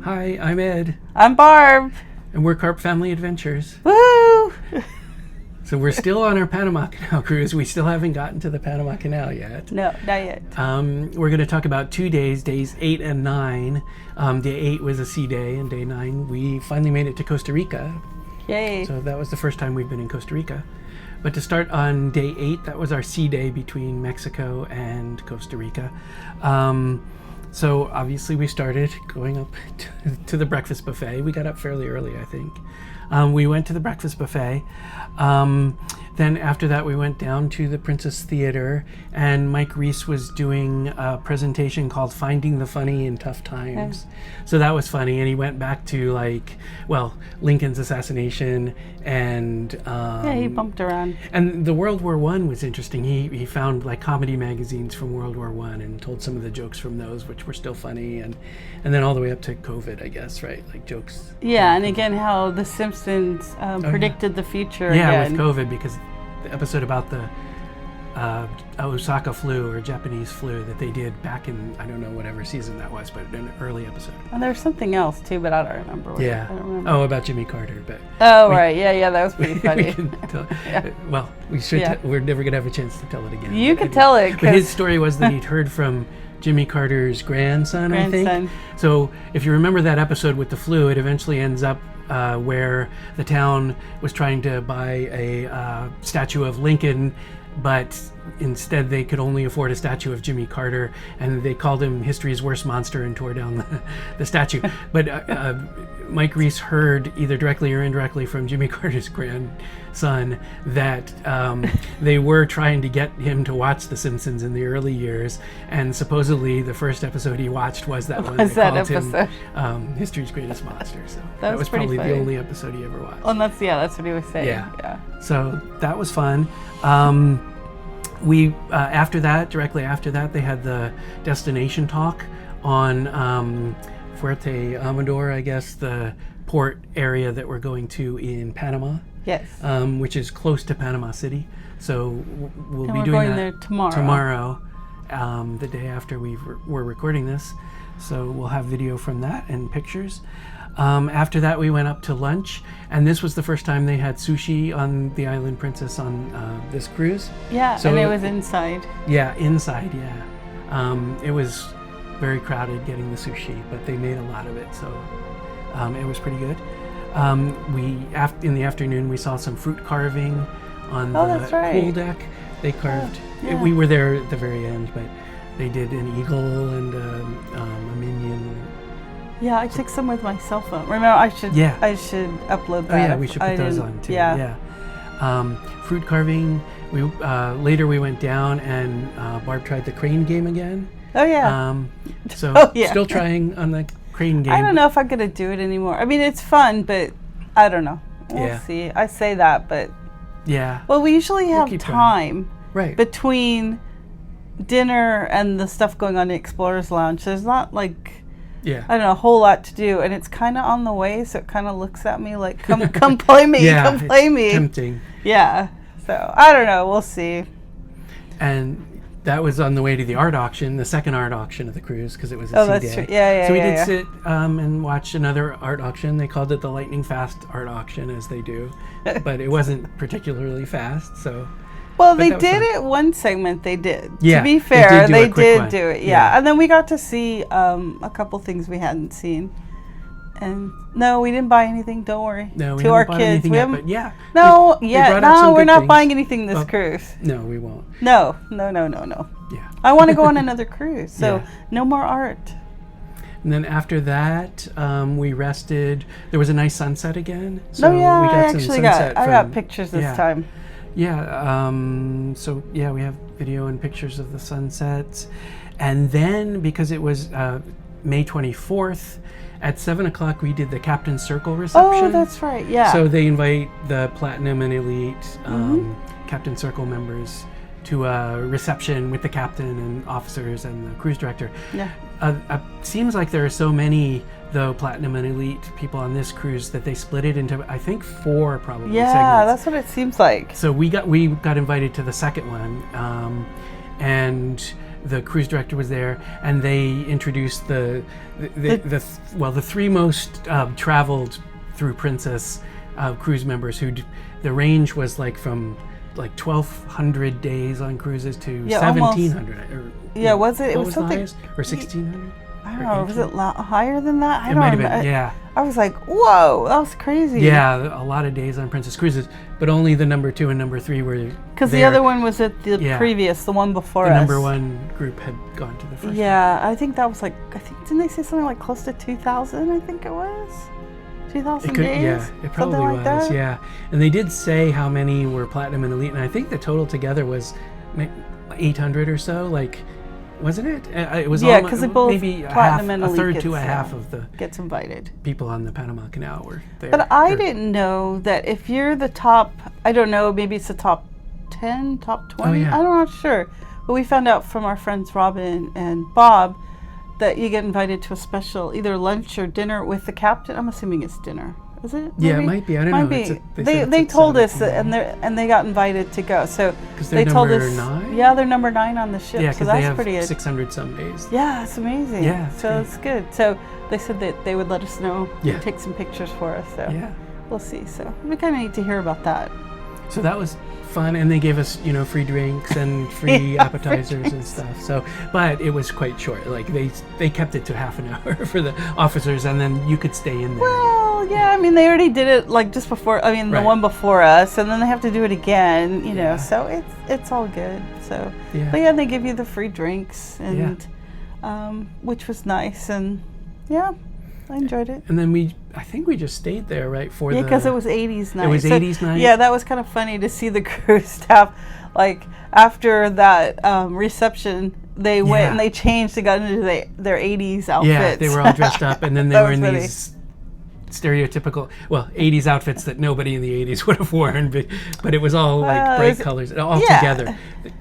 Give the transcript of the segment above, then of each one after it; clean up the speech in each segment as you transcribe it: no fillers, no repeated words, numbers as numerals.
Hi, I'm Ed. I'm Barb. And we're Carp Family Adventures. Woo! So we're still on our Panama Canal cruise. We still haven't gotten to the Panama Canal yet. No, not yet. We're going to talk about 2 days, days 8 and 9. Day 8 was a sea day, and day 9 we finally made it to Costa Rica. Yay. So that was the first time we've been in Costa Rica. But to start on day 8, that was our sea day between Mexico and Costa Rica. So obviously we started going up to the breakfast buffet. We got up fairly early, I think. We went to the breakfast buffet. Then after that, we went down to the Princess Theater, and Mike Reese was doing a presentation called Finding the Funny in Tough Times. So that was funny, and he went back to Lincoln's assassination and... he bumped around. And the World War I was interesting. He found comedy magazines from World War I and told some of the jokes from those, which were still funny, and then all the way up to COVID, I guess, right? Like jokes. Yeah, and again, how The Simpsons predicted the future. Yeah, again. with COVID, because the episode about the Osaka flu or Japanese flu that they did back in, I don't know whatever season that was, but an early episode. And there was something else too, but I don't remember. I don't remember. Oh, about Jimmy Carter, but. Oh, right. Yeah, that was pretty funny. We can tell, well, we should. We're never gonna have a chance to tell it again. You could tell it. But his story was that he'd heard from Jimmy Carter's grandson, I think. So if you remember that episode with the flu, it eventually ends up where the town was trying to buy a statue of Lincoln, but instead they could only afford a statue of Jimmy Carter, and they called him history's worst monster and tore down the statue. But Mike Reese heard either directly or indirectly from Jimmy Carter's grandson that they were trying to get him to watch The Simpsons in the early years, and supposedly the first episode he watched was that one that called him history's greatest monster. So that was probably the only episode he ever watched. Oh, that's what he was saying. Yeah. So that was fun. We directly after that, they had the destination talk on Fuerte Amador, I guess, the port area that we're going to in Panama. Yes. Which is close to Panama City. So we'll be doing that there tomorrow. Tomorrow, the day after we're recording this. So we'll have video from that and pictures. After that, we went up to lunch, and this was the first time they had sushi on the Island Princess on this cruise. Yeah, so, and it was inside. Yeah, inside, yeah. It was very crowded getting the sushi, but they made a lot of it, so it was pretty good. In the afternoon, we saw some fruit carving on the pool deck. They carved. We were there at the very end, but they did an eagle and a minion. Yeah, I took some with my cell phone. Remember, I should upload that. Oh yeah, we should put those on too. Yeah. Fruit carving. Later we went down and Barb tried the crane game again. Oh yeah. Still trying on the crane game. I don't know if I'm gonna do it anymore. I mean, it's fun, but I don't know. We'll see. I say that, but well, we usually have time between dinner and the stuff going on in the Explorers Lounge. There's not I don't know, a whole lot to do, and it's kind of on the way, so it kind of looks at me like, come play me, come play me. Tempting. Yeah, so I don't know, we'll see. And that was on the way to the art auction, the second art auction of the cruise, because it was a sea that's day. True. Yeah. So we did sit and watch another art auction. They called it the lightning fast art auction, as they do, but it wasn't particularly fast, so... Well, they did it one segment. They did. Yeah, to be fair, they did do it. Yeah, and then we got to see a couple things we hadn't seen. And no, we didn't buy anything. Don't worry. No, we to haven't our bought kids. anything we yet, but yeah. No, we're not things. buying anything this cruise. No, we won't. No. Yeah. I want to go on another cruise. So no more art. And then after that, we rested. There was a nice sunset again. So we got I got pictures this time. Yeah, we have video and pictures of the sunsets. And then, because it was May 24th, at 7 o'clock we did the Captain's Circle reception. Oh, that's right, yeah. So they invite the Platinum and Elite Captain's Circle members to a reception with the captain and officers and the cruise director. Yeah. Seems like there are so many, though, Platinum and Elite people on this cruise that they split it into, I think, 4 probably segments. That's what it seems like. So we got invited to the second one, and the cruise director was there, and they introduced the three most traveled through Princess cruise members. The range was like from like 1,200 days on cruises to 1,700. Was it? It was something. Highest, or 1,600. I don't know. Was it higher than that? It might have been. Yeah. I was like, whoa, that was crazy. Yeah, a lot of days on Princess Cruises, but only the number 2 and number 3 were. Because the other one was at the previous, the one before us. The number 1 group had gone to the first. Yeah, one. I think that was didn't they say something like close to 2,000? I think it was 2,000 days. Yeah, it probably was. That? Yeah, and they did say how many were platinum and elite, and I think the total together was 800 or so. Like. Wasn't it? It was because maybe a third to a half of the gets invited. People on the Panama Canal were there. But I didn't know that if you're the top, I don't know, maybe it's the top 10, top 20. Oh, yeah. I'm not sure. But we found out from our friends Robin and Bob that you get invited to a special either lunch or dinner with the captain. I'm assuming it's dinner. Is it? Maybe? Yeah, it might be. I don't know. They told us that, and they got invited to go. So they told us. 9? Yeah, they're number 9 on the ship. Yeah, so that's they have pretty 600 some days. Yeah, it's amazing. Yeah, so it's good. So they said that they would let us know. Yeah. Take some pictures for us. So yeah, we'll see. So we kind of need to hear about that. So that was fun, and they gave us free drinks and free appetizers and stuff. So, but it was quite short. Like they kept it to half an hour for the officers, and then you could stay in there. Well, yeah, I mean they already did it like just before. I mean the one before us, and then they have to do it again. You know, so it's all good. So, but yeah, they give you the free drinks, and which was nice, and I enjoyed it. And then I think we just stayed there, right? Because it was 80s night. It was 80s night? Yeah, that was kind of funny to see the cruise staff. Like, after that reception, they went and they changed. They got into their 80s outfits. Yeah, they were all dressed up, and then they were in these stereotypical, 80s outfits that nobody in the 80s would have worn, but it was all like bright colors, all together.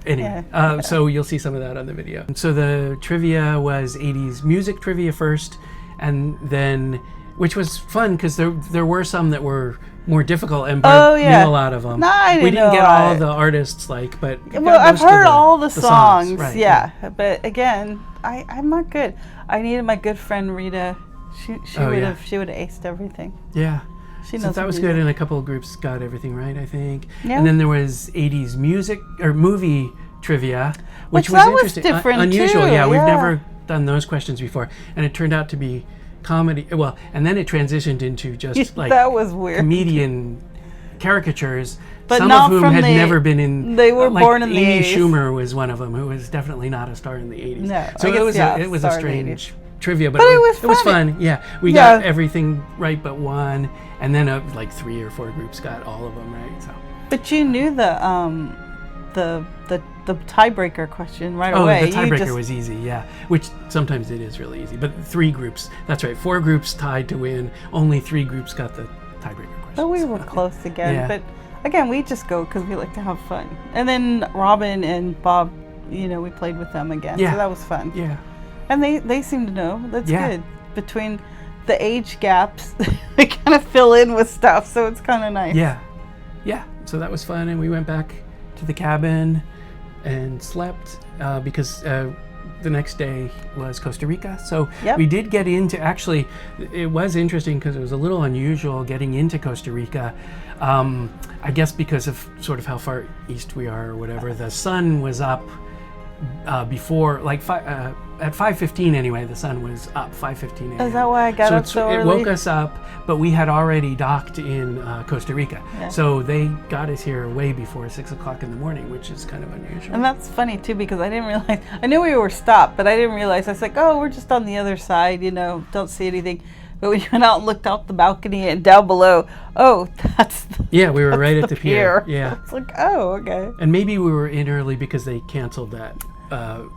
Anyway, so you'll see some of that on the video. So the trivia was 80s music trivia first, and then, which was fun because there were some that were more difficult, and Barb knew a lot of them. No, I didn't we didn't get all the artists, but I've heard all the songs, right, but again, I'm not good. I needed my good friend Rita. She would have aced everything. Yeah. She knows that was good, and a couple of groups got everything right, I think. Yeah. And then there was 80s music or movie trivia, which was interesting, different, unusual. Too. Yeah, we've never done those questions before, and it turned out to be comedy. Well, and then it transitioned into just like that was weird comedian caricatures. But some not of whom had never been in. They were born in the 80s. Amy Schumer was one of them, who was definitely not a star in the 80s. No, so it was a strange trivia, but it was fun. Yeah, we got everything right but one, and then like 3 or 4 groups got all of them right. So. But you knew the tiebreaker question right away. Oh, the tiebreaker was easy, yeah. Which sometimes it is really easy. But 3 groups, that's right, 4 groups tied to win. Only 3 groups got the tiebreaker question. But we were close again. But again, we just go because we like to have fun. And then Robin and Bob, we played with them again. So that was fun. Yeah. And they seem to know. That's good. Between the age gaps, they kind of fill in with stuff. So it's kind of nice. Yeah. Yeah. So that was fun. And we went back to the cabin and slept because the next day was Costa Rica. So we did get into, actually, it was interesting because it was a little unusual getting into Costa Rica. I guess because of sort of how far east we are or whatever. The sun was up before, like at 5:15 anyway, the sun was up, 5:15 a.m. Is that why I got up so early? It woke us up, but we had already docked in Costa Rica. Yeah. So they got us here way before 6 o'clock in the morning, which is kind of unusual. And that's funny too, because I didn't realize, I knew we were stopped, but I didn't realize, I was like, we're just on the other side, don't see anything. But when you went out and looked out the balcony and down below, that's we were right at the pier. Yeah. It's like, okay. And maybe we were in early because they canceled that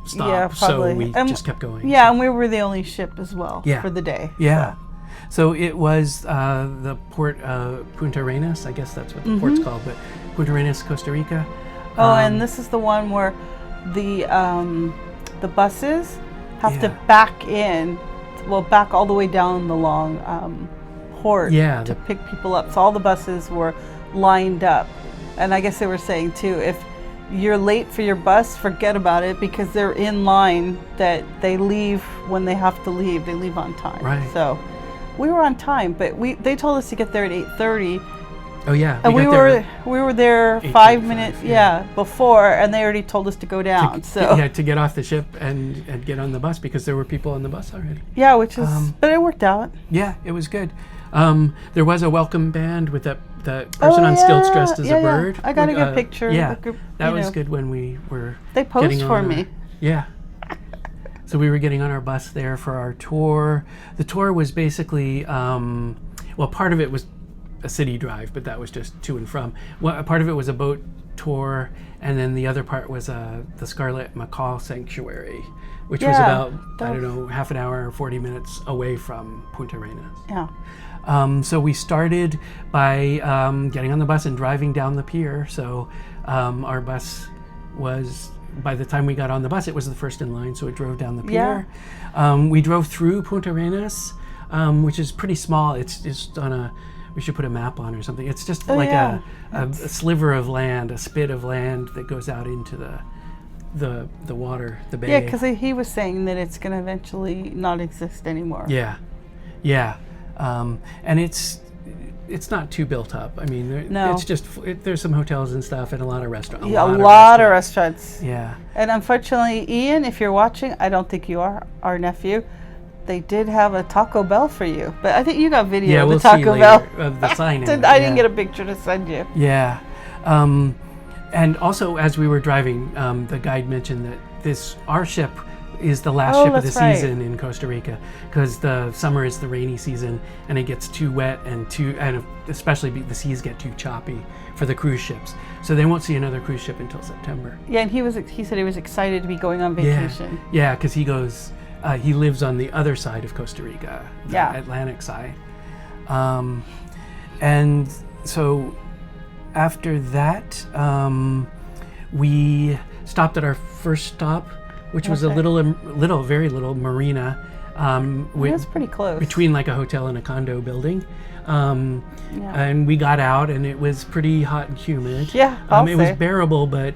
stop, so we just kept going. Yeah, and we were the only ship as well for the day. Yeah. So it was the port Puntarenas, I guess that's what the port's called, but Puntarenas, Costa Rica. And this is the one where the buses have to back in, back all the way down the long port to pick people up. So all the buses were lined up. And I guess they were saying too, you're late for your bus, forget about it, because they're in line that they leave when they have to leave. They leave on time. Right. So we were on time, but they told us to get there at 8:30. Oh yeah. And we were there 5 minutes before, and they already told us to go down. To get off the ship and get on the bus, because there were people on the bus already. Yeah, which is but it worked out. Yeah, it was good. There was a welcome band with the person on stilts dressed as a bird. I got a good picture. Yeah, that was good when we were. They posed for me. Yeah. So we were getting on our bus there for our tour. The tour was basically, part of it was a city drive, but that was just to and from. Well, part of it was a boat tour, and then the other part was the Scarlet Macaw Sanctuary, which was about, half an hour or 40 minutes away from Puntarenas. Yeah. So we started by getting on the bus and driving down the pier. So our bus was, by the time we got on the bus, it was the first in line, so it drove down the pier. Yeah. We drove through Puntarenas, which is pretty small. It's just we should put a map on or something. It's just a sliver of land, a spit of land that goes out into the water, the bay. Yeah, because he was saying that it's going to eventually not exist anymore. Yeah, yeah. And it's not too built up. I mean, it's just there's some hotels and stuff and a lot of restaurants. Yeah, a lot of restaurants. Yeah. And unfortunately, Ian, if you're watching, I don't think you are, our nephew, they did have a Taco Bell for you. But I think you got video of the Taco Bell. Of the sign. I didn't get a picture to send you. Yeah. And also, as we were driving, the guide mentioned that our ship is the last ship of the season in Costa Rica, because the summer is the rainy season and it gets too wet and especially the seas get too choppy for the cruise ships. So they won't see another cruise ship until September. Yeah, and he said he was excited to be going on vacation. Yeah, because he lives on the other side of Costa Rica, the Atlantic side. And so after that, we stopped at our first stop, which was a very little marina. That's pretty close. Between like a hotel and a condo building. And we got out, and it was pretty hot and humid. Yeah, it was bearable, but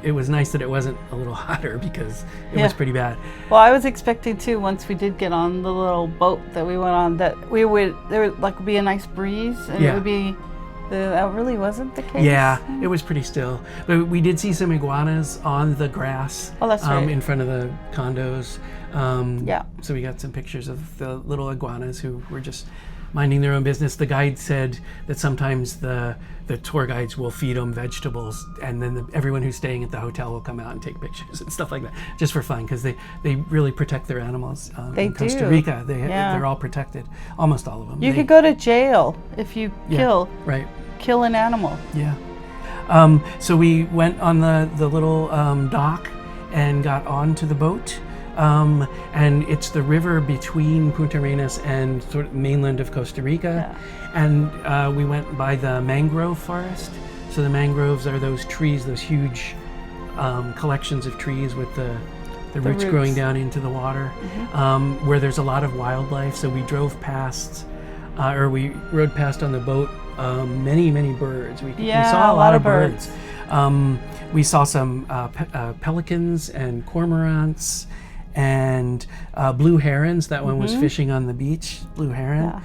it was nice that it wasn't a little hotter, because it was pretty bad. Well, I was expecting too, once we did get on the little boat that we went on, that there would be a nice breeze, and it would be. That really wasn't the case. Yeah, it was pretty still. But we did see some iguanas on the grass. Oh, that's right. In front of the condos. So we got some pictures of the little iguanas who were just minding their own business. The guide said that sometimes the tour guides will feed them vegetables, and then everyone who's staying at the hotel will come out and take pictures and stuff like that, just for fun, because they really protect their animals. In Costa Rica, they're all protected, almost all of them. You could go to jail if you kill an animal. Yeah. So we went on the little dock and got onto the boat. And it's the river between Puntarenas and sort of mainland of Costa Rica. Yeah. And we went by the mangrove forest. So the mangroves are those trees, those huge collections of trees with the roots growing down into the water, where there's a lot of wildlife. So we drove past, we rode past on the boat, many birds. We saw a lot of birds. We saw some pelicans and cormorants and blue herons. That one was fishing on the beach, blue heron. Yeah.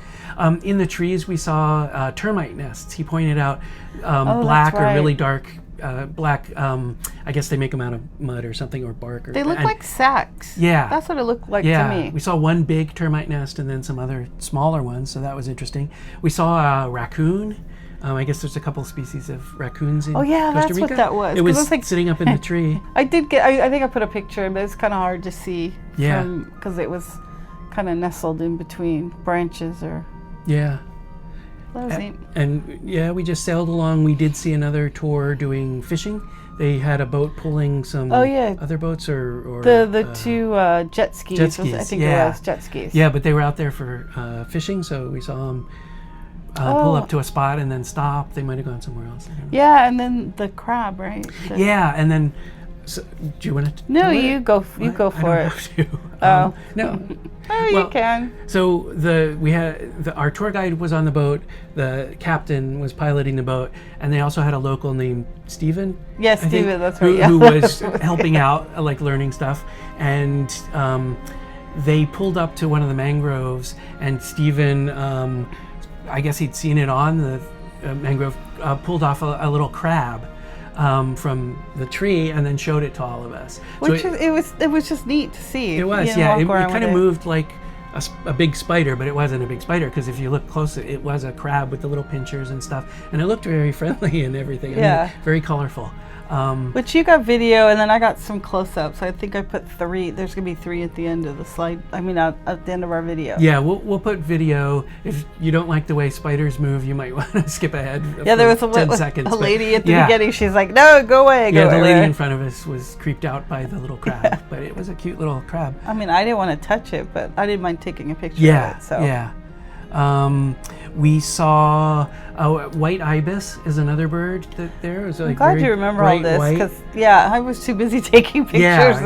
In the trees, we saw termite nests. He pointed out black or really dark black. I guess they make them out of mud or something, or bark. They look like sacks. Yeah. That's what it looked like to me. We saw one big termite nest and then some other smaller ones, so that was interesting. We saw a raccoon. I guess there's a couple species of raccoons in Costa Rica. That's what that was. It was like sitting up in the tree. I think I put a picture, but it's kind of hard to see. Yeah. Because it was kind of nestled in between branches or. Yeah. That was neat. And we just sailed along. We did see another tour doing fishing. They had a boat pulling some other boats or the two jet skis. Jet skis. I think it was jet skis. Yeah, but they were out there for fishing, so we saw them. Pull up to a spot and then stop. They might have gone somewhere else. Yeah, and then the crab, right? And then So, do you want to? No, you go. You go for it. Have to. No. Oh, you can. So our tour guide was on the boat. The captain was piloting the boat, and they also had a local named Stephen. Yes, Stephen. That's right. Who was helping out, like learning stuff, and they pulled up to one of the mangroves, and Stephen, I guess he'd seen it on the mangrove, pulled off a little crab. From the tree, and then showed it to all of us. Which it was just neat to see. It was, yeah. It kind of moved like a big spider, but it wasn't a big spider, because if you look close, it was a crab with the little pinchers and stuff, and it looked very friendly and everything. I mean, very colorful. Which you got video, and then I got some close-ups. I think I put 3. There's gonna be 3 at the end of the slide. I mean, at the end of our video. Yeah, we'll put video. If you don't like the way spiders move, you might want to skip ahead. Yeah, there was 10 seconds. A lady at the beginning. She's like, "No, go away." Yeah, the lady in front of us was creeped out by the little crab, but it was a cute little crab. I mean, I didn't want to touch it, but I didn't mind taking a picture of it. So. Yeah. We saw white ibis is another bird that there was. I'm glad you remember all this, because I was too busy taking pictures.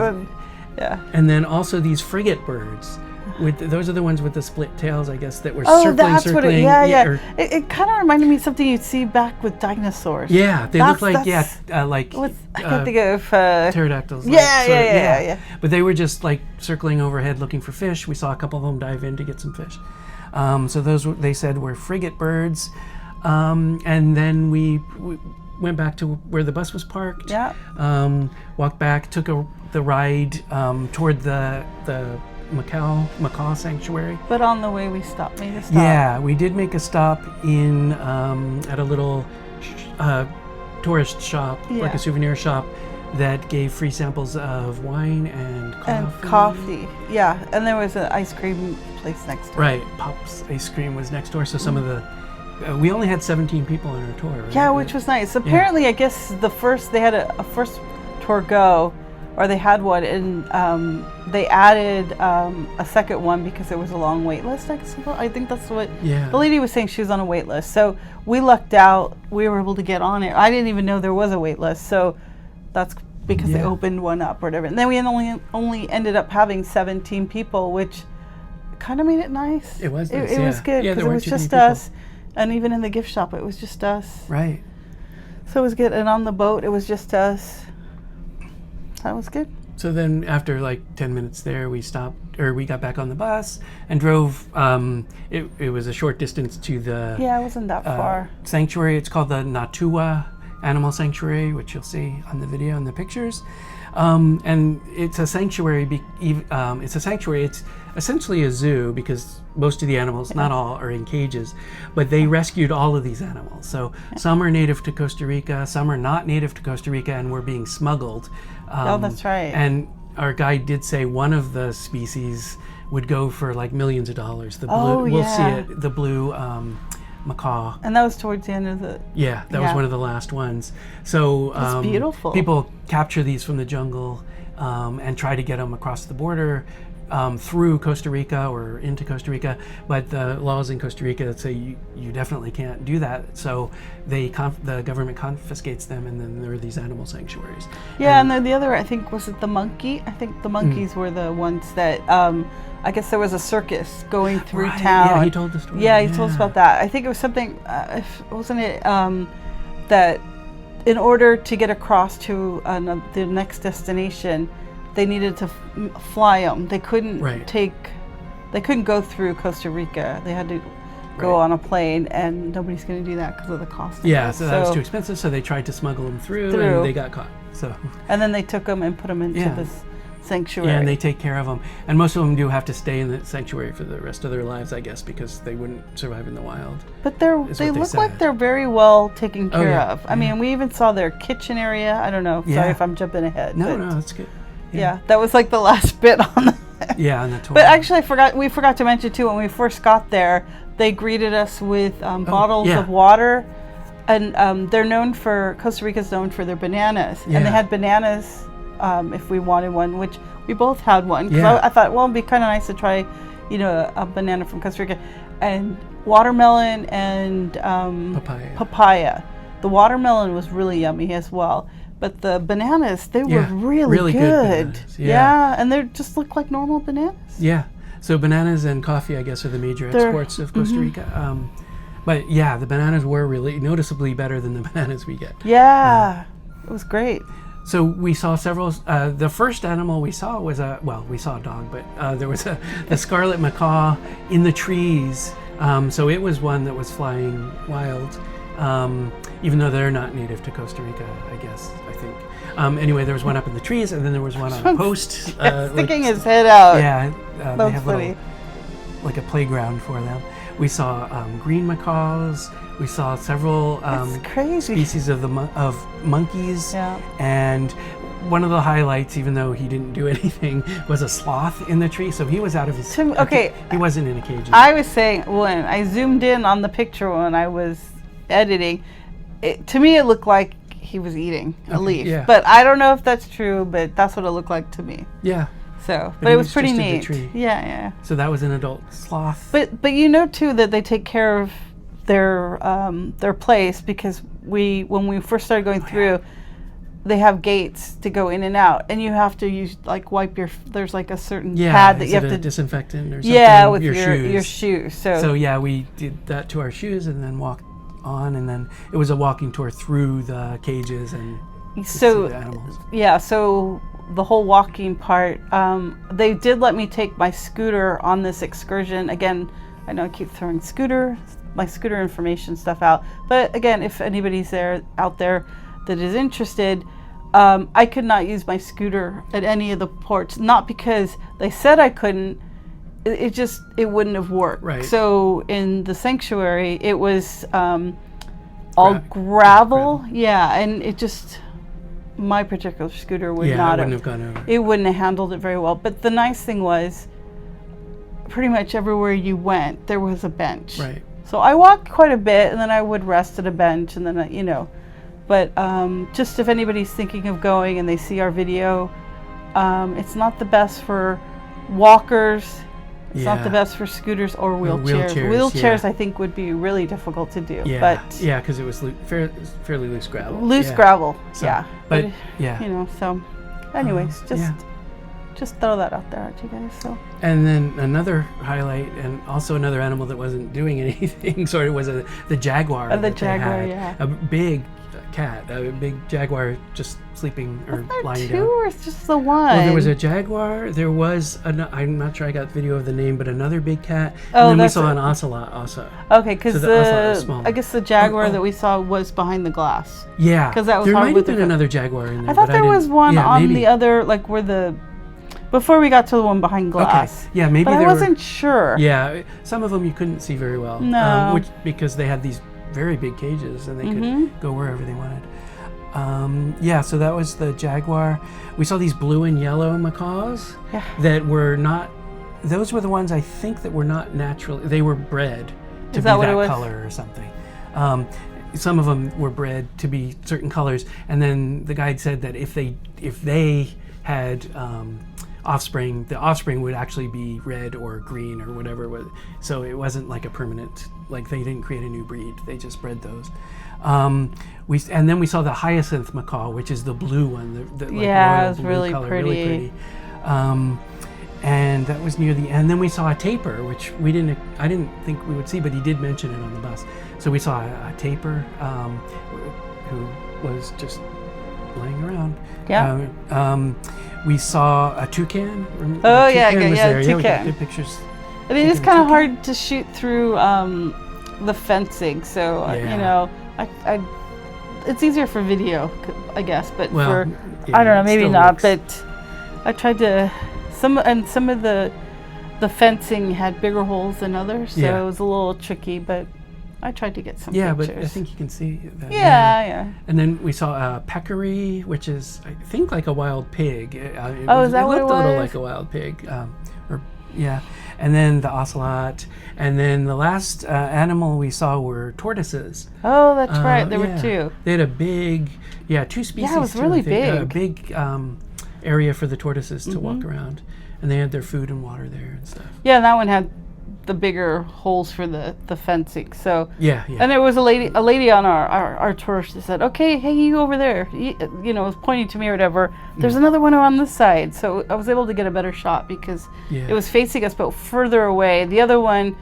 And then also these frigate birds. Those are the ones with the split tails, I guess, that were circling. That's what it. It kind of reminded me of something you'd see back with dinosaurs. Yeah, they look like I can't think of pterodactyls. Yeah. But they were just like circling overhead looking for fish. We saw a couple of them dive in to get some fish. So those they said were frigate birds, and then we went back to where the bus was parked. Yeah. Walked back, took the ride toward the macaw sanctuary. But on the way we made a stop. Yeah, we did make a stop in at a little tourist shop, like a souvenir shop, that gave free samples of wine and coffee. Yeah, and there was an ice cream place next door. Right, Pop's Ice Cream was next door, so some of the... we only had 17 people on our tour, right? Yeah, which was nice. Apparently, I guess they had a first tour go, or they had one, and they added a second one because it was a long wait list. I think that's what the lady was saying. She was on a wait list. So we lucked out. We were able to get on it. I didn't even know there was a wait list. So that's because they opened one up or whatever. And then we only ended up having 17 people, which kind of made it nice. It was nice, It was good, because it was just us. And even in the gift shop, it was just us. Right. So it was good. And on the boat, it was just us. That was good. So then after like 10 minutes there, we got back on the bus and drove. It was a short distance to the... Yeah, it wasn't that far. Sanctuary. It's called the Natua Animal Sanctuary, which you'll see on the video and the pictures. And it's a sanctuary. It's essentially a zoo, because most of the animals, not all, are in cages, but they rescued all of these animals. So some are native to Costa Rica, some are not native to Costa Rica, and were being smuggled. That's right. And our guide did say one of the species would go for like millions of dollars. The blue, we'll see it. The blue macaw. And that was towards the end of the... Yeah, that was one of the last ones. So it's beautiful. People capture these from the jungle and try to get them across the border through Costa Rica or into Costa Rica, but the laws in Costa Rica that say you definitely can't do that. So the government confiscates them, and then there are these animal sanctuaries. Yeah, and then the other, I think, was it the monkey? I think the monkeys were the ones that... I guess there was a circus going through town. Yeah, he told the story. Yeah, he told us about that. I think it was something, wasn't it, that in order to get across to the next destination, they needed to fly them. They couldn't they couldn't go through Costa Rica. They had to go on a plane, and nobody's going to do that because of the cost. Yeah, so that was too expensive. So they tried to smuggle them through. And they got caught. So. And then they took them and put them into this sanctuary. Yeah, and they take care of them. And most of them do have to stay in the sanctuary for the rest of their lives, I guess, because they wouldn't survive in the wild. But they look like they're very well taken care of. I mean, we even saw their kitchen area. I don't know. Sorry if I'm jumping ahead. No, that's good. Yeah, that was like the last bit on the... on the tour. But actually, we forgot to mention, too, when we first got there, they greeted us with bottles of water. And Costa Rica's known for their bananas. Yeah. And they had bananas if we wanted one, which we both had one. Because I thought, well, it'd be kind of nice to try, a banana from Costa Rica. And watermelon and papaya. The watermelon was really yummy as well. But the bananas, they were really good. Bananas. Yeah, and they just look like normal bananas. Yeah. So bananas and coffee, I guess, are the major exports of Costa Rica. But yeah, the bananas were really noticeably better than the bananas we get. Yeah, it was great. So we saw several. The first animal we saw was we saw a dog, but there was the scarlet macaw in the trees. So it was one that was flying wild, even though they're not native to Costa Rica, I guess, I think. Anyway, there was one up in the trees, and then there was one on a post. Sticking his head out. Yeah, they have funny. Like a playground for them. We saw green macaws. We saw several species of monkeys. Yeah. And one of the highlights, even though he didn't do anything, was a sloth in the tree. So he was out of his... he wasn't in a cage. I was saying, when I zoomed in on the picture when I was editing, to me it looked like he was eating a leaf. Yeah. But I don't know if that's true, but that's what it looked like to me. Yeah. So, but it was pretty neat. Yeah. So that was an adult sloth. But you know too that they take care of their place, because when we first started going through, they have gates to go in and out, and you have to use wipe your. There's like a certain pad that you have to disinfectant or something. Yeah, with your shoes. So yeah, we did that to our shoes and then walked on, and then it was a walking tour through the cages and see the animals. Yeah, so the whole walking part, they did let me take my scooter on this excursion. Again, I know I keep throwing my scooter information stuff out, but again, if anybody's out there that is interested, I could not use my scooter at any of the ports, not because they said I couldn't, it wouldn't have worked. Right. So in the sanctuary, it was all gravel. Yeah, and it just, my particular scooter would not have gone over. It wouldn't have handled it very well. But the nice thing was, pretty much everywhere you went, there was a bench. Right. So I walked quite a bit, and then I would rest at a bench, and then But just if anybody's thinking of going and they see our video, it's not the best for walkers. It's not the best for scooters or wheelchairs. Wheelchairs, I think, would be really difficult to do. Yeah, but because it was fairly loose gravel. Gravel. So, yeah. But So, anyways, just throw that out there at you guys. So. And then another highlight, and also another animal that wasn't doing anything, sort of, was the jaguar. The jaguar, yeah. A big cat, a big jaguar, just sleeping or lying down. Or it's just the one? Well, there was a jaguar. There was I'm not sure I got video of the name, but another big cat. Oh, and then we saw an ocelot also. Okay, because I guess the jaguar that we saw was behind the glass. Yeah, because that was there hard might have been another jaguar in there. I thought there was one on the other, before we got to the one behind glass. Okay. Yeah, maybe. But I wasn't sure. Yeah, some of them you couldn't see very well. No. Because they had these very big cages and they could go wherever they wanted. So that was the jaguar. We saw these blue and yellow macaws that were not. Those were the ones I think that were not naturally. They were bred to be that color or something. Some of them were bred to be certain colors, and then the guide said that if they had offspring, the offspring would actually be red or green or whatever it was. So it wasn't like a permanent, like they didn't create a new breed. They just bred those. And then we saw the hyacinth macaw, which is the blue one. The royal it's blue really color, pretty. Really pretty. And that was near the end. Then we saw a tapir, which I didn't think we would see, but he did mention it on the bus. So we saw a tapir who was just lying around. Yeah. We saw a toucan. Toucan. Yeah, we got good pictures. I mean, it's kind of hard to shoot through the fencing, so it's easier for video, I guess. But I don't know, maybe not. But I tried to. Some of the fencing had bigger holes than others, so it was a little tricky. But I tried to get some pictures. But I think you can see that. Yeah. And then we saw a peccary, which is, I think, like a wild pig. Is that what it was? It looked a little like a wild pig. And then the ocelot. And then the last animal we saw were tortoises. Oh, that's right. There were two. They had a big, two species. Yeah, it was really big. A big area for the tortoises to walk around. And they had their food and water there and stuff. Yeah, and that one had the bigger holes for the fencing. So yeah. And there was a lady on our tour. She said, "Okay, hey, you over there," was pointing to me or whatever. There's another one on this side. So I was able to get a better shot because it was facing us, but further away. The other one,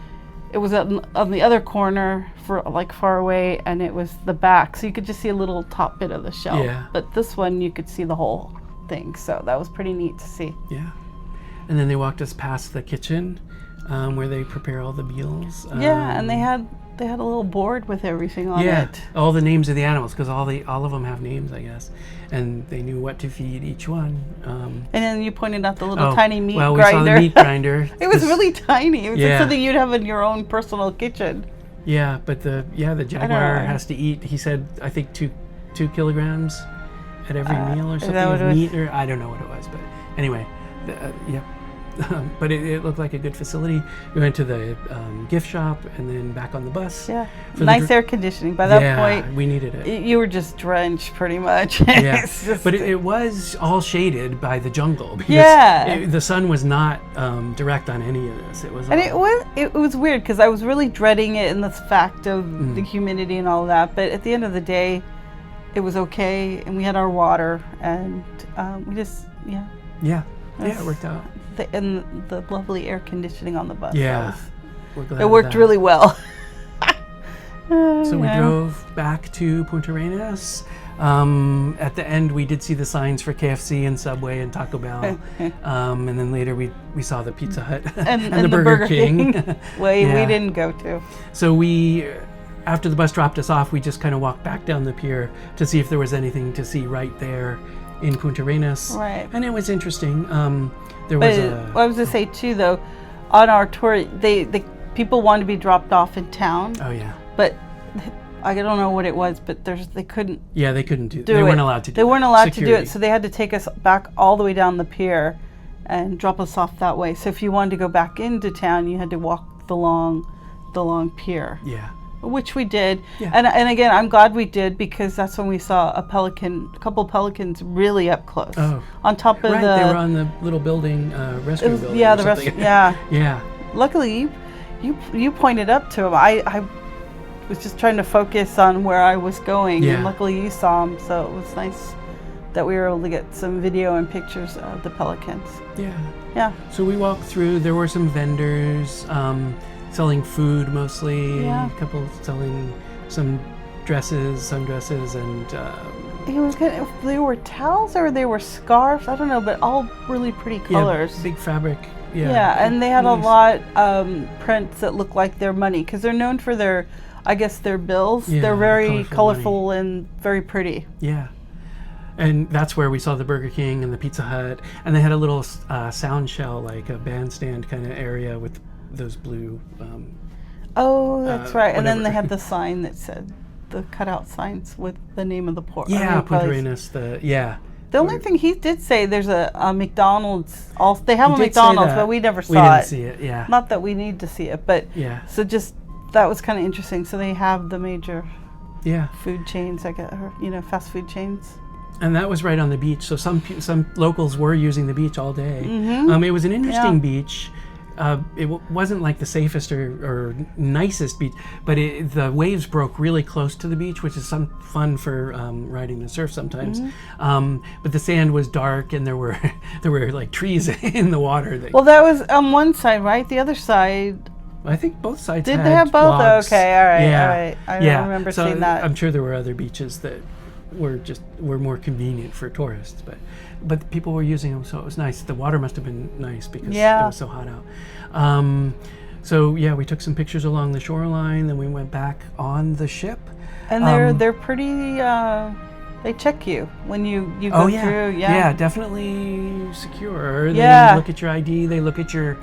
it was on the other corner, for like far away, and it was the back, so you could just see a little top bit of the shell. Yeah. But this one, you could see the whole thing. So that was pretty neat to see. Yeah. And then they walked us past the kitchen. Where they prepare all the meals. And they had a little board with everything on it. All the names of the animals, because all of them have names, I guess, and they knew what to feed each one. And then you pointed out the little tiny meat grinder. Well, we saw the meat grinder. It was really tiny. It was like something you'd have in your own personal kitchen. Yeah, but the Jaguar has to eat. He said, I think 2 kilograms at every meal or something of meat, or I don't know what it was, but anyway, but it looked like a good facility. We went to the gift shop and then back on the bus. Yeah, nice air conditioning. By that point, we needed it. You were just drenched pretty much. Yeah, but it was all shaded by the jungle. Because the sun was not direct on any of this. It was, and it was weird because I was really dreading it and the fact of the humidity and all that. But at the end of the day, it was okay, and we had our water, and we just it worked out. And the lovely air conditioning on the bus. Yeah, it worked really well. So we drove back to Puntarenas. At the end, we did see the signs for KFC and Subway and Taco Bell. And then later we saw the Pizza Hut and the Burger King. We didn't go to. So after the bus dropped us off, we just kind of walked back down the pier to see if there was anything to see right there in Puntarenas. Right. And it was interesting. I was going to say too, though, on our tour, they people wanted to be dropped off in town. Oh yeah. But I don't know what it was, but they couldn't. Yeah, they couldn't do it. They weren't allowed to do it. They weren't allowed to do it, so they had to take us back all the way down the pier and drop us off that way. So if you wanted to go back into town, you had to walk the long pier. Yeah. Which we did. Yeah. And again, I'm glad we did, because that's when we saw a couple pelicans really up close. Oh. On top of they were on the little building, rescue building. Yeah, the rescue. Yeah. Luckily, you pointed up to him. I was just trying to focus on where I was going, and luckily you saw him. So it was nice that we were able to get some video and pictures of the pelicans. Yeah. Yeah. So we walked through. There were some vendors. Selling food mostly, a couple selling some sundresses, and it was good. They were towels or they were scarves, I don't know, but all really pretty colors. Big fabric. Yeah, and they had a lot prints that look like their money, because they're known for their bills. They're very colorful and very pretty. Yeah. And that's where we saw the Burger King and the Pizza Hut, and they had a little sound shell, like a bandstand kind of area with those blue that's right. And then they had the sign that said, the cutout signs with the name of the port. Puntarenas. The only thing he did say, there's a McDonald's. They have a McDonald's, but we never saw it. We didn't see it. Yeah. Not that we need to see it, but so just that was kind of interesting. So they have the major food chains, I guess, or fast food chains. And that was right on the beach. So some locals were using the beach all day. Mm-hmm. It was an interesting beach. It wasn't like the safest or nicest beach, but the waves broke really close to the beach, which is some fun for riding the surf sometimes. Mm-hmm. But the sand was dark, and there were like trees in the water. Well, that was on one side, right? The other side. I think both sides. Did they have both? Logs. Okay, all right, all right. I remember seeing that. I'm sure there were other beaches that were more convenient for tourists, but people were using them, so it was nice. The water must have been nice because it was so hot out. So we took some pictures along the shoreline, then we went back on the ship. And they're pretty. They check you when you go through. Yeah, definitely secure. They look at your ID. They look at your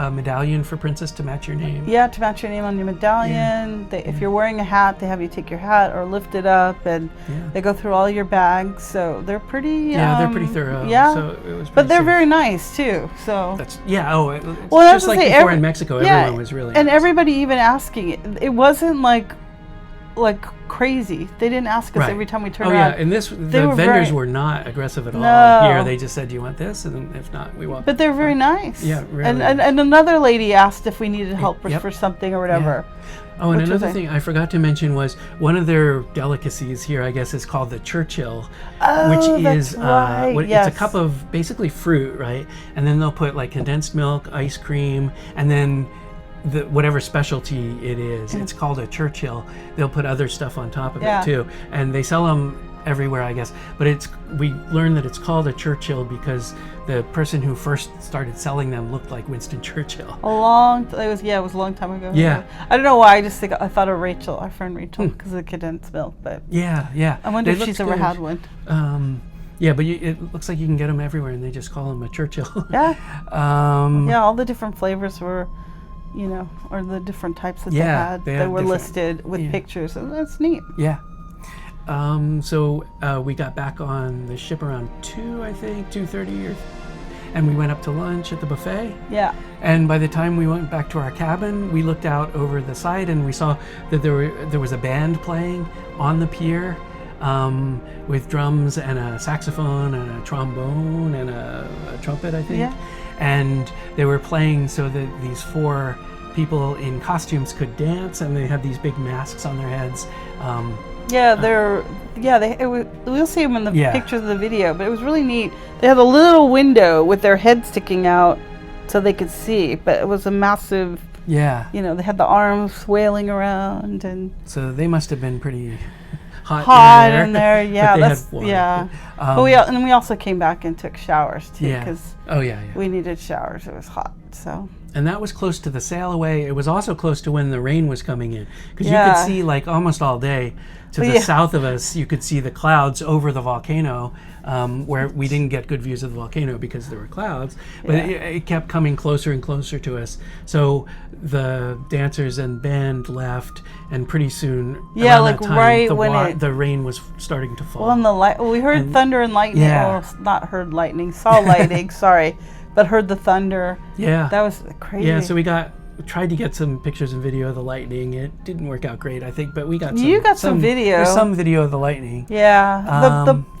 medallion for Princess to match your name. Yeah, to match your name on your medallion. If you're wearing a hat, they have you take your hat or lift it up, and they go through all your bags. So they're pretty. They're pretty thorough. Yeah, so it was. But they're safe. very nice too. So that's just like before in Mexico, everyone was really. And nice. Everybody even asking it. It wasn't like like crazy. They didn't ask us every time we turned around. Oh yeah, and the vendors were not aggressive at all here. They just said, "Do you want this?" And if not, we walked. But they're very nice. Yeah, really. And another lady asked if we needed help for something or whatever. Yeah. Oh, and another thing I forgot to mention was one of their delicacies here, I guess, is called the Churchill, which is it's a cup of basically fruit, right? And then they'll put like condensed milk, ice cream, and then whatever specialty it is. It's called a Churchill. They'll put other stuff on top of it too, and they sell them everywhere, I guess. But we learned that it's called a Churchill because the person who first started selling them looked like Winston Churchill. It was a long time ago. Yeah. I don't know why. I thought of Rachel, our friend Rachel, because of the condensed milk. But yeah. I wonder if she's ever had one. Yeah, but it looks like you can get them everywhere, and they just call them a Churchill. Yeah. All the different flavors were, or the different types that they had. They were listed with pictures, and that's neat. Yeah. So we got back on the ship around 2:30, and we went up to lunch at the buffet. Yeah. And by the time we went back to our cabin, we looked out over the side and we saw that there was a band playing on the pier, with drums and a saxophone and a trombone and a trumpet, I think. Yeah. And they were playing so that these 4 people in costumes could dance, and they had these big masks on their heads. We'll see them in the pictures of the video, but it was really neat. They had a little window with their head sticking out so they could see, but it was a massive, they had the arms wailing around, and so they must have been pretty hot in there. Yeah, but we also came back and took showers too, because we needed showers. It was hot, so. And that was close to the sail away. It was also close to when the rain was coming in, because you could see like almost all day to the south of us. You could see the clouds over the volcano, where we didn't get good views of the volcano because there were clouds, but it kept coming closer and closer to us. So the dancers and band left, and pretty soon, around that time, the rain was starting to fall. Well, we heard thunder and lightning. Yeah. Well, not heard lightning, saw lightning. Sorry. But heard the thunder. Yeah. That was crazy. Yeah, so we tried to get some pictures and video of the lightning. It didn't work out great, I think, but we got some. You got some video. There's some video of the lightning. Yeah.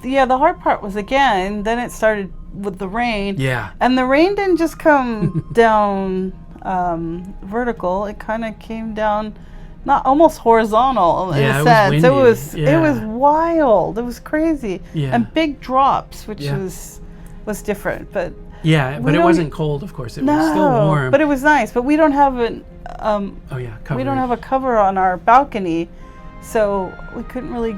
The hard part was, again, then it started with the rain. Yeah. And the rain didn't just come down vertical. It kind of came down not almost horizontal in a sense. It was wild. It was crazy. Yeah. And big drops, which was different, but. Yeah, but it wasn't cold, of course. It was still warm. But it was nice. But we don't have we don't have a cover on our balcony, so we couldn't really.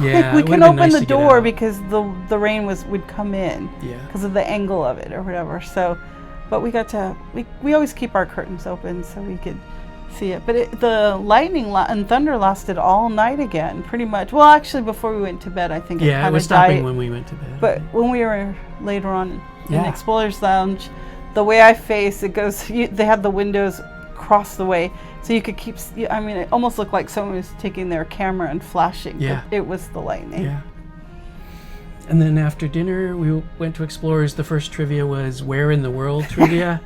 Yeah, we couldn't open the door because the rain would come in. Yeah. Because of the angle of it or whatever. So, but we got to we always keep our curtains open so we could see it. But the lightning and thunder lasted all night again, pretty much. Well, actually, before we went to bed, I think it was stopping when we went to bed. But when we were later on. In Explorer's Lounge, the way I face it goes. They had the windows across the way, so you could keep. I mean, it almost looked like someone was taking their camera and flashing. Yeah, it was the lightning. Yeah. And then after dinner, we went to Explorers. The first trivia was "Where in the World" trivia.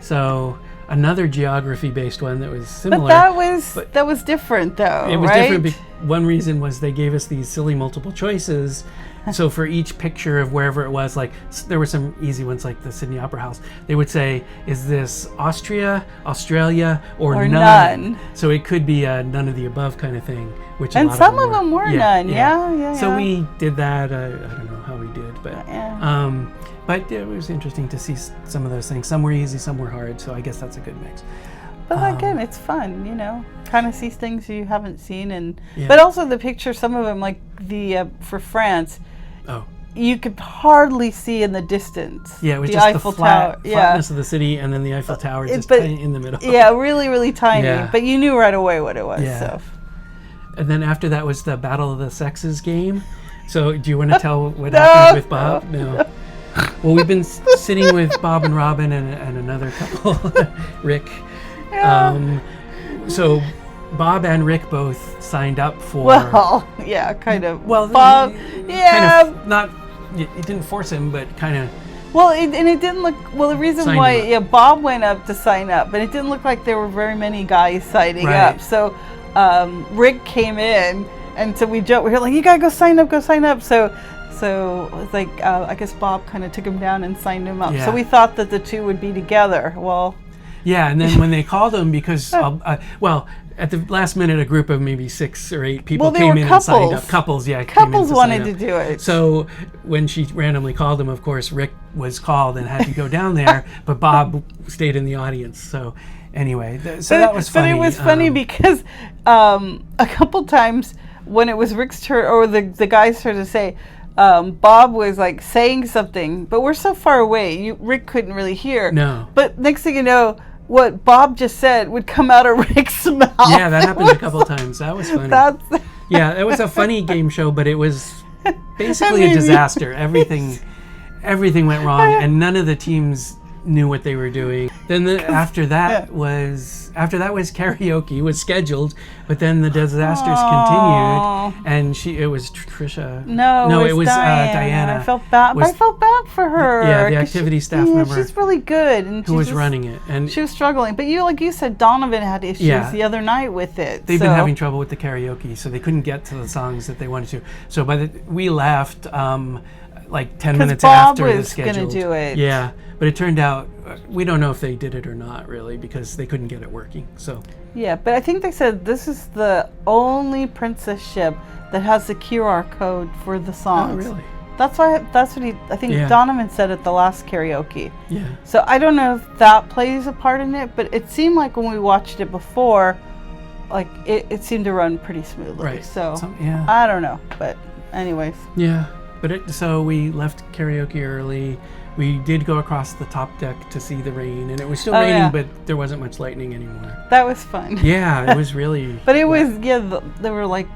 So another geography-based one that was similar. But that was different, though. It was different. One reason was they gave us these silly multiple choices. So for each picture of wherever it was, like there were some easy ones like the Sydney Opera House, they would say, is this Austria, Australia, or none? So it could be a none of the above kind of thing. And some of them were none. Yeah. So we did that. I don't know how we did, but it was interesting to see some of those things. Some were easy, some were hard. So I guess that's a good mix. But again, it's fun, kind of see things you haven't seen, but also the picture. Some of them, like for France. Oh. You could hardly see in the distance. Yeah, it was the just Eiffel the flatness of the city, and then the Eiffel Tower just in the middle. Yeah, really, really tiny. Yeah. But you knew right away what it was. Yeah. So. And then after that was the Battle of the Sexes game. So do you want to tell what happened with Bob? No. Well, we've been sitting with Bob and Robin and another couple, Rick. Yeah. So Bob and Rick both signed up for. Well, yeah, kind of. Well, Bob, kind of not. It didn't force him, but kind of. Well, it didn't look. Well, the reason why, Bob went up to sign up, but it didn't look like there were very many guys signing up. So Rick came in, and so we were like, you gotta go sign up. So it's like, I guess Bob kind of took him down and signed him up. Yeah. So we thought that the two would be together. Well, yeah, and then when they called him, because at the last minute, a group of maybe 6 or 8 people came in and signed up. Couples wanted to do it. So when she randomly called him, of course, Rick was called and had to go down there, but Bob stayed in the audience. So anyway, that was funny. But it was funny because a couple times when it was Rick's turn, or the guy's turn to say, Bob was like saying something, but we're so far away, Rick couldn't really hear. No. But next thing you know, what Bob just said would come out of Rick's mouth. Yeah, that happened a couple times. That was funny. Yeah, it was a funny game show, but it was basically a disaster. Everything went wrong, and none of the teams knew what they were doing. Then after that was karaoke was scheduled, but then the disasters continued, and it was Trisha. No, it was Diana. I felt bad. I felt bad for her. Yeah, the activity staff member. She's really good, and who was running it, and she was struggling. But like you said, Donovan had issues the other night with it. They've been having trouble with the karaoke, so they couldn't get to the songs that they wanted to. So we left like 10 minutes after the schedule. Bob was going to do it. Yeah, but it turned out we don't know if they did it or not really, because they couldn't get it working. So yeah, but I think they said this is the only princess ship that has the QR code for the songs. Oh, really? That's what I think Donovan said at the last karaoke. Yeah. So I don't know if that plays a part in it, but it seemed like when we watched it before, like it seemed to run pretty smoothly. Right. So I don't know, but anyways. Yeah. But so we left karaoke early. We did go across the top deck to see the rain, and it was still raining, but there wasn't much lightning anymore. That was fun. Yeah, it was really. But it was there were like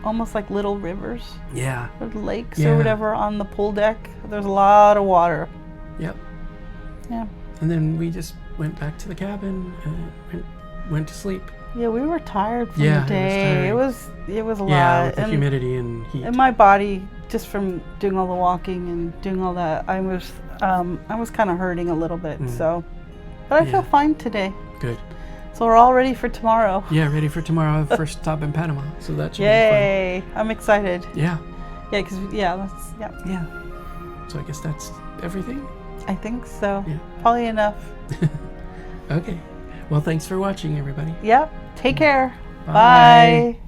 almost like little rivers. Yeah. Or lakes or whatever on the pool deck. There's a lot of water. Yep. Yeah. And then we just went back to the cabin and went to sleep. Yeah, we were tired from the day. It was a lot. Yeah, with the humidity and heat. And my body, just from doing all the walking and doing all that, I was kind of hurting a little bit. So, but I feel fine today. Good. So we're all ready for tomorrow. Yeah, ready for tomorrow. First stop in Panama. So that should be fun. Yay! I'm excited. Yeah. Yeah, because Yeah. So I guess that's everything. I think so. Yeah. Probably enough. Okay. Well, thanks for watching, everybody. Yep. Take care. Bye. Bye.